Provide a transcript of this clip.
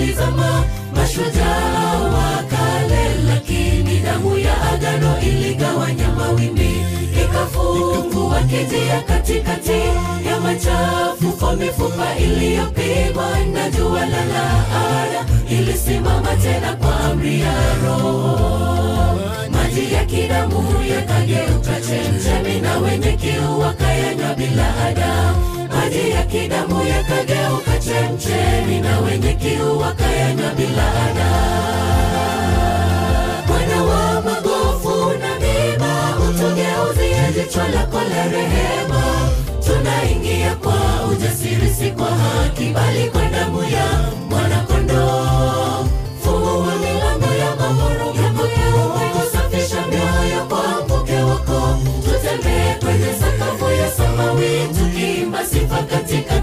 walizama mashujaa wa kale, lakini damu ya agano iligawanya mawimbi, ikafungua kijia katikati ya machafuko. Mifupa iliyopigwa na jua la laana ilisimama tena kwa amri ya Roho. Maji ya kidamu yakageuka chemchemi, na wenye kiu wakayanywa bila ada. Maji ya kidamu yakageuka chemchemi, na wenye kiu wakayanywa bila ada. Bwana wa magofu na miba, utugeuzie jicho lako la rehema. Tunaingia kwa ujasiri, si kwa haki, bali kwa damu ya Mwana-Kondoo. Fungua milango ya mahoro yako, kusafisha mioyo kwa mvuke wako. Tutembee kwenye sakafu ya samawi, tukiimba sifa katika